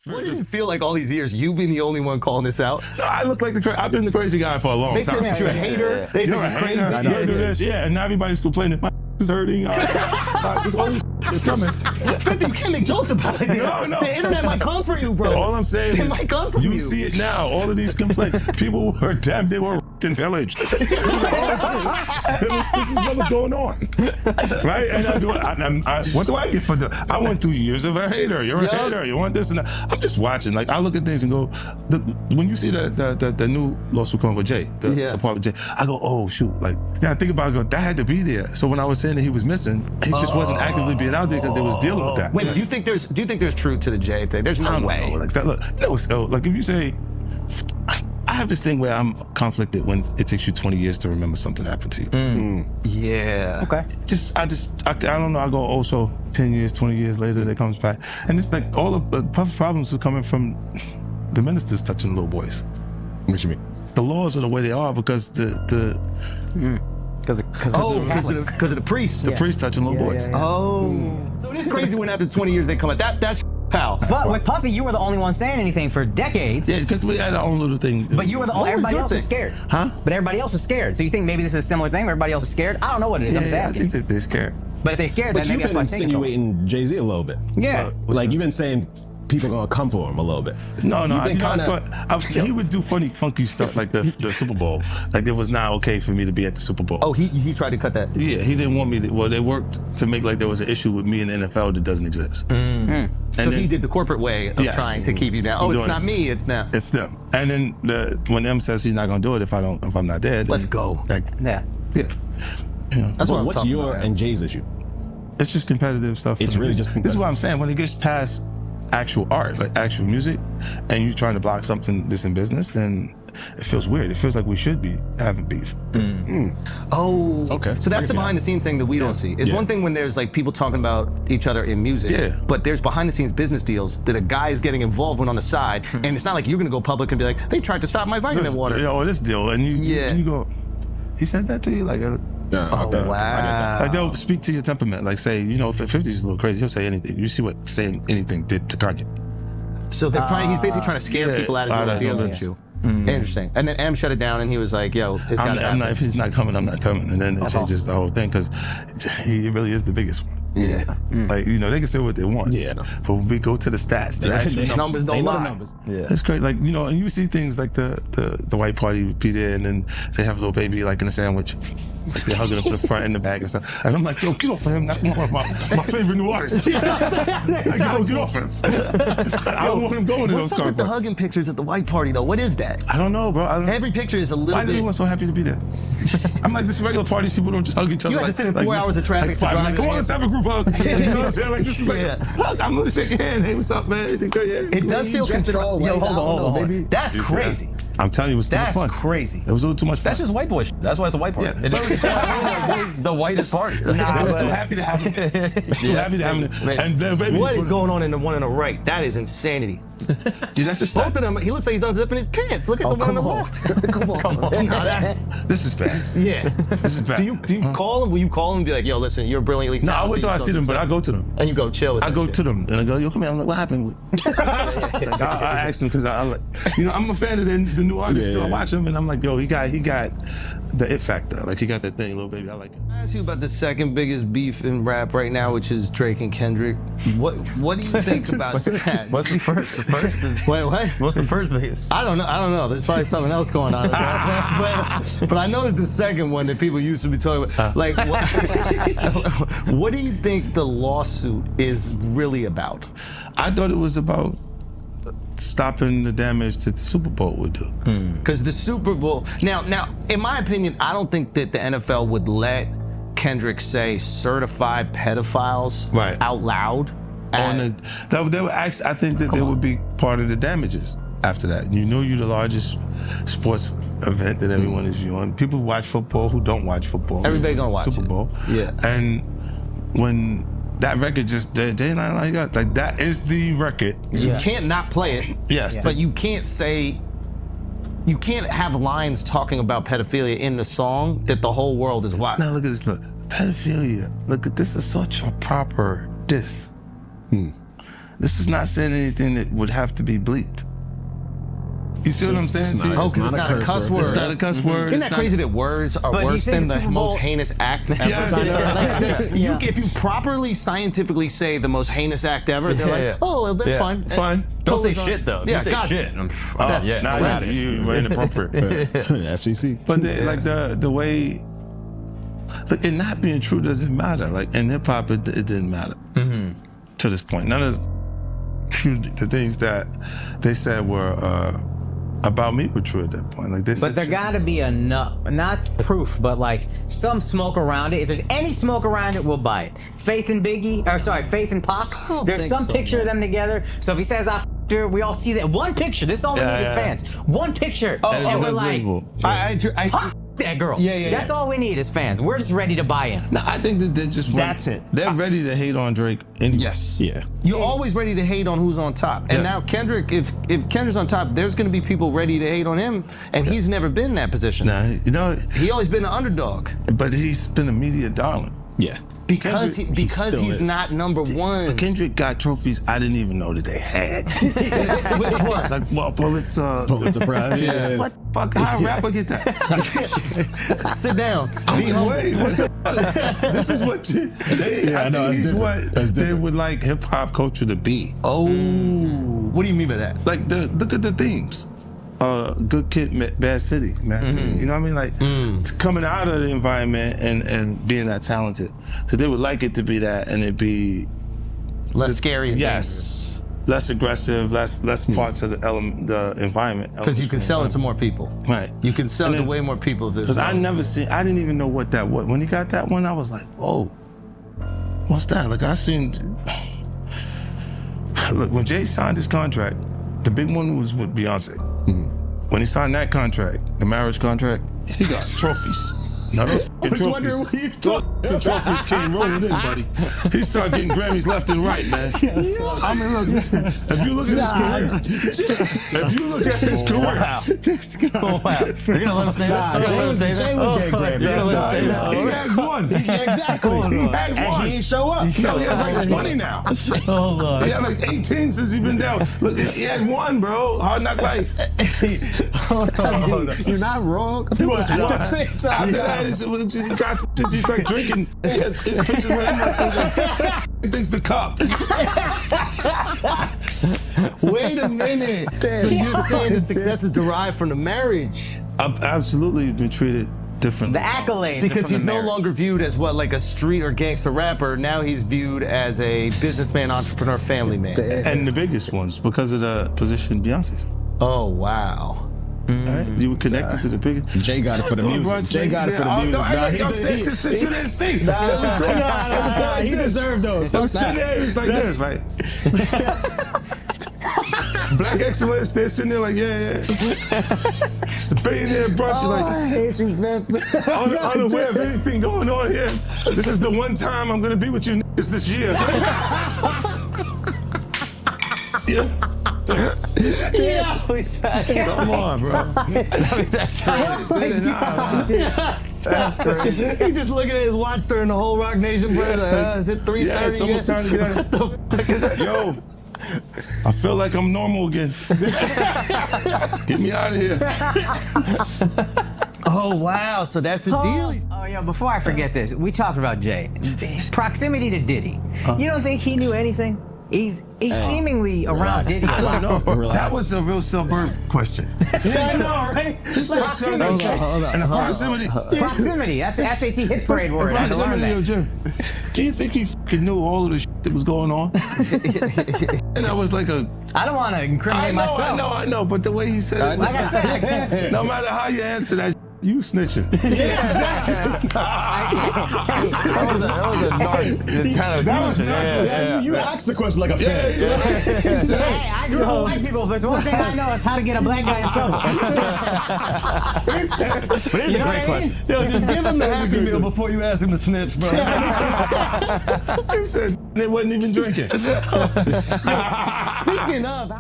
What does it feel like all these years, you being the only one calling this out? I look like I've been the crazy guy for a long time. They say you're a hater. They say you're crazy. I do this. Yeah, and now everybody's complaining. My is hurting. This all this is coming. 50, you can't make jokes about it. No. The internet might come for you, bro. All I'm saying it is, might come from you. You see it now. All of these complaints. People were damn, they were and pillaged. This was never going on, right? And what do I get for that? I went through years of a hater. You're a hater. You want this and that. I'm just watching. Like I look at things and go, when you see the new lawsuit coming with Jay, the part with Jay, I go, oh shoot. Like I think about it, I go, that had to be there. So when I was saying that he was missing, he just wasn't actively being out there because they was dealing with that. Wait, do you think there's truth to the Jay thing? There's no way. Like that. Look, so like if you say. I have this thing where I'm conflicted when it takes you 20 years to remember something happened to you. Yeah. Okay. I don't know. I go, oh, so 10 years, 20 years later, it comes back. And it's like all the problems are coming from the ministers touching little boys. What you mean? The laws are the way they are because because of the priests. The priests touching little boys. So it is crazy when after 20 years they come out. That's pal. But with Puffy, you were the only one saying anything for decades. Yeah, because we had our own little thing. But you were the only. Everybody else is scared. Huh? But everybody else is scared. So you think maybe this is a similar thing? Where everybody else is scared. I don't know what it is. I'm just asking. I think that they're scared. But if they're scared, then maybe that's why I think. But you've been insinuating Jay-Z a little bit. Yeah. Like you've been saying. People gonna come for him a little bit. No, I thought he would do funny, funky stuff like the Super Bowl. Like it was not okay for me to be at the Super Bowl. Oh, he tried to cut that. Yeah, he didn't want me to. Well, they worked to make like there was an issue with me in the NFL that doesn't exist. So he did the corporate way of trying to keep you down. Oh, it's not me. It's not. It's them. And then when M says he's not gonna do it if I'm not there, then, let's go. Like, yeah. That's what I'm what's your and Jay's issue? It's just competitive stuff. It's really just competitive. This is what I'm saying. When it gets past actual art, like actual music, and you're trying to block something that's in business, then it feels weird. It feels like we should be having beef. Oh, okay. So that's the behind the scenes thing that we don't see. It's one thing when there's like people talking about each other in music, but there's behind the scenes business deals that a guy is getting involved with on the side, and it's not like you're gonna go public and be like, they tried to stop my vitamin water. This deal, and you go, he said that to you, like. Wow. Like they'll speak to your temperament. Like say, if 50's a little crazy, he'll say anything. You see what saying anything did to Kanye. So they're he's basically trying to scare people out of doing deals with you. Interesting. And then M shut it down and he was like, yo, it's gotta happen. If he's not coming, I'm not coming. And then it changes the whole thing because he really is the biggest one. Yeah. Like, they can say what they want. Yeah. But when we go to the stats, the numbers don't lie. Numbers. Yeah. It's great. Like, and you see things like the white party with P. Diddy and then they have a little baby like in a sandwich. They're hugging him from the front and the back and stuff. And I'm like, yo, get off of him. That's one of my favorite new artists. Like, yo, get off him. I don't want him going to those What's up with the hugging pictures at the white party, though? What is that? I don't know, bro. Every picture is a little Why is bit... everyone so happy to be there? I'm like, this regular parties, people don't just hug each other. You have to sit in 4 hours of traffic to drive. Like, come on, let's have a group hug. You know what I'm saying? Like, this is like, look, I'm going to shake your hand. Hey, what's up, man? Everything good? Yeah. It does feel constricted. Yo, hold on. That's crazy. I'm telling you, it was too much fun. That's crazy. It was a little too much fun. That's just white boy shit. That's why it's the white party. Yeah. It's the whitest party. I was too happy to have him. Too happy to have him. And baby, what is going on in the one on the right? That is insanity. Dude, that's just both of them. He looks like he's unzipping his pants. Look at the one on the left. Come on. This is bad. Yeah. This is bad. Do you call him? Will you call him and be like, yo, listen, you're brilliantly talented. No, I wait till I see them, but I go to them. And you go chill with them. I go to them and I go, yo, come here. I'm like, what happened? I asked him because I like, I'm a fan of the new artists, so I watch him and I'm like, yo, he got the it factor. Like he got that thing, little baby. I like it. I ask you about the second biggest beef in rap right now, which is Drake and Kendrick. What do you think about that? What's the first? The first is wait, what? What's the first biggest? I don't know. There's probably something else going on. But I know that the second one that people used to be talking about. Like, what do you think the lawsuit is really about? I thought it was about stopping the damage that the Super Bowl would do. Because the Super Bowl, now, in my opinion, I don't think that the NFL would let Kendrick say certified pedophiles out loud. They would actually, I think that they would be part of the damages after that. You're the largest sports event that everyone is viewing. People watch football who don't watch football. Everybody gonna watch Super Bowl. Yeah. And when that record just day and night like that, like that is the record. You can't not play it. Yes. But you can't have lines talking about pedophilia in the song that the whole world is watching. Now look at this, pedophilia. Look, this is such a proper diss. this is not saying anything that would have to be bleeped. You see what I'm saying? It's to you? not- Oh, because it's not a cuss word. It's not a cuss word. Isn't It's that crazy that words are But you worse think than the the Super Bowl- most heinous act ever? Yeah. If you properly scientifically say the most heinous act ever, they're like, Yeah. oh, well, that's Yeah. fine. It's fine. Don't say Totally fine. shit though. If Yeah, you say God. shit, That's- yeah, Nah, radish. you were inappropriate. FCC. But like the way, look, it not being true doesn't matter. Like in hip hop, it didn't matter to this point. None of the things that they said were about me were true at that point. Like they said, But there gotta be enough, not proof, but like some smoke around it. If there's any smoke around it, we'll buy it. Faith and Faith and Pac, there's think some so, picture man. of them together. So if he says, I f***ed her, we all see that. One picture, this is all we Yeah, need as yeah. fans. One picture. And and it's we're like, unbelievable. Fuck that girl. Yeah. That's all we need as fans. We're just ready to buy in. No, I think that they just That's it. They're ready to hate on Drake. Anyway. Yes. Yeah. You're always ready to hate on who's on top. And Yes. now Kendrick, if Kendrick's on top, there's going to be people ready to hate on him, and he's never been in that position. Nah, you know, He always been an underdog but he's been a media darling. Yeah. because Kendrick, still he's is. not number one. Kendrick got trophies I didn't even know that they had. Which one? Like, well, Pulitzer. Pulitzer Prize. Yeah. What the fuck? How a rapper get that? Sit down. Wait, what the fuck? This is what Yeah, I know, think it's he's different. what That's they different. would like hip hop culture to be. Oh, what do you mean by that? Like look at the themes. Good kid, bad city, man. City. You know what I mean? Like it's coming out of the environment and being that talented. So they would like it to be that, and it'd be Less scary and yes, less aggressive, less parts of the environment. because you can sell it to more people. Right. You can sell And it to then- way more people. If there's Because I didn't even know what that was. When he got that one, I was like, oh, what's that? Like I seen. Look, when Jay signed his contract, the big one was with Beyonce. When he signed that contract, the marriage contract, he got trophies. Now those fucking was wondering trophies, what you those fucking trophies came rolling in, buddy. He started getting Grammys left and right, man. I mean, look, listen, if you look at his career, Wow. You're gonna let him say that? You're gonna let him say that? Jay was getting Grammys. You're gonna let him say that? he had one. Exactly. He had And one. he didn't show up. No, he has like 20 now. Hold on. He had like 18 since he been down. Look, he had one, bro. Hard Knock Life. You're not wrong. He was At one. the same time. After that, he got he's like drinking. His pictures with him. He thinks the cup. Wait a minute. So you're saying the success is derived from the marriage? I've absolutely been treated differently. The accolades. Because from he's the no marriage. longer viewed as what, like a street or gangster rapper. Now he's viewed as a businessman, entrepreneur, family man. And the biggest ones because of the position Beyonce's. Oh wow. Right? You were connected to the biggest. Jay got it for the music. Jay got it for the music. I'm saying shit you didn't see. He deserved those. I'm sitting there, it's like this, like Black excellence. They're sitting there like, yeah. It's the billionaire brunch. You're like, hate you, man. unaware of anything going on here. This is the one time I'm gonna be with you niggas this year. Yeah. Come on, bro. That's crazy. He just looking at his watch during the whole Rock Nation prayer. Like, is it 3:30? Yeah, it's almost time to get out. What the fuck is that? Yo, I feel like I'm normal again. Get me out of here. Oh wow. So that's the deal. Oh yeah, before I forget this, we talked about Jay. Proximity to Diddy. You don't think he knew anything? He's seemingly around Diddy a I lot. don't know. Relax. That was a real suburb question. Yeah, I know, right? Proximity. And the proximity. Proximity. That's the SAT hit parade word. I had to learn Proximity of that. Jim. Do you think he fucking knew all of the shit that was going on? And I was like a. I don't want to incriminate myself. I know, but the way he said it, Like I said, no matter how you answer that, you snitching. That was a nice kind of question. Yeah. You asked the question like a fan. hey, I grew up with white people, but there's one thing I know is how to get a black guy in trouble. But it is a great question. Yo, just give him the Happy Meal before you ask him to snitch, bro. He said they wasn't even drinking. Speaking of.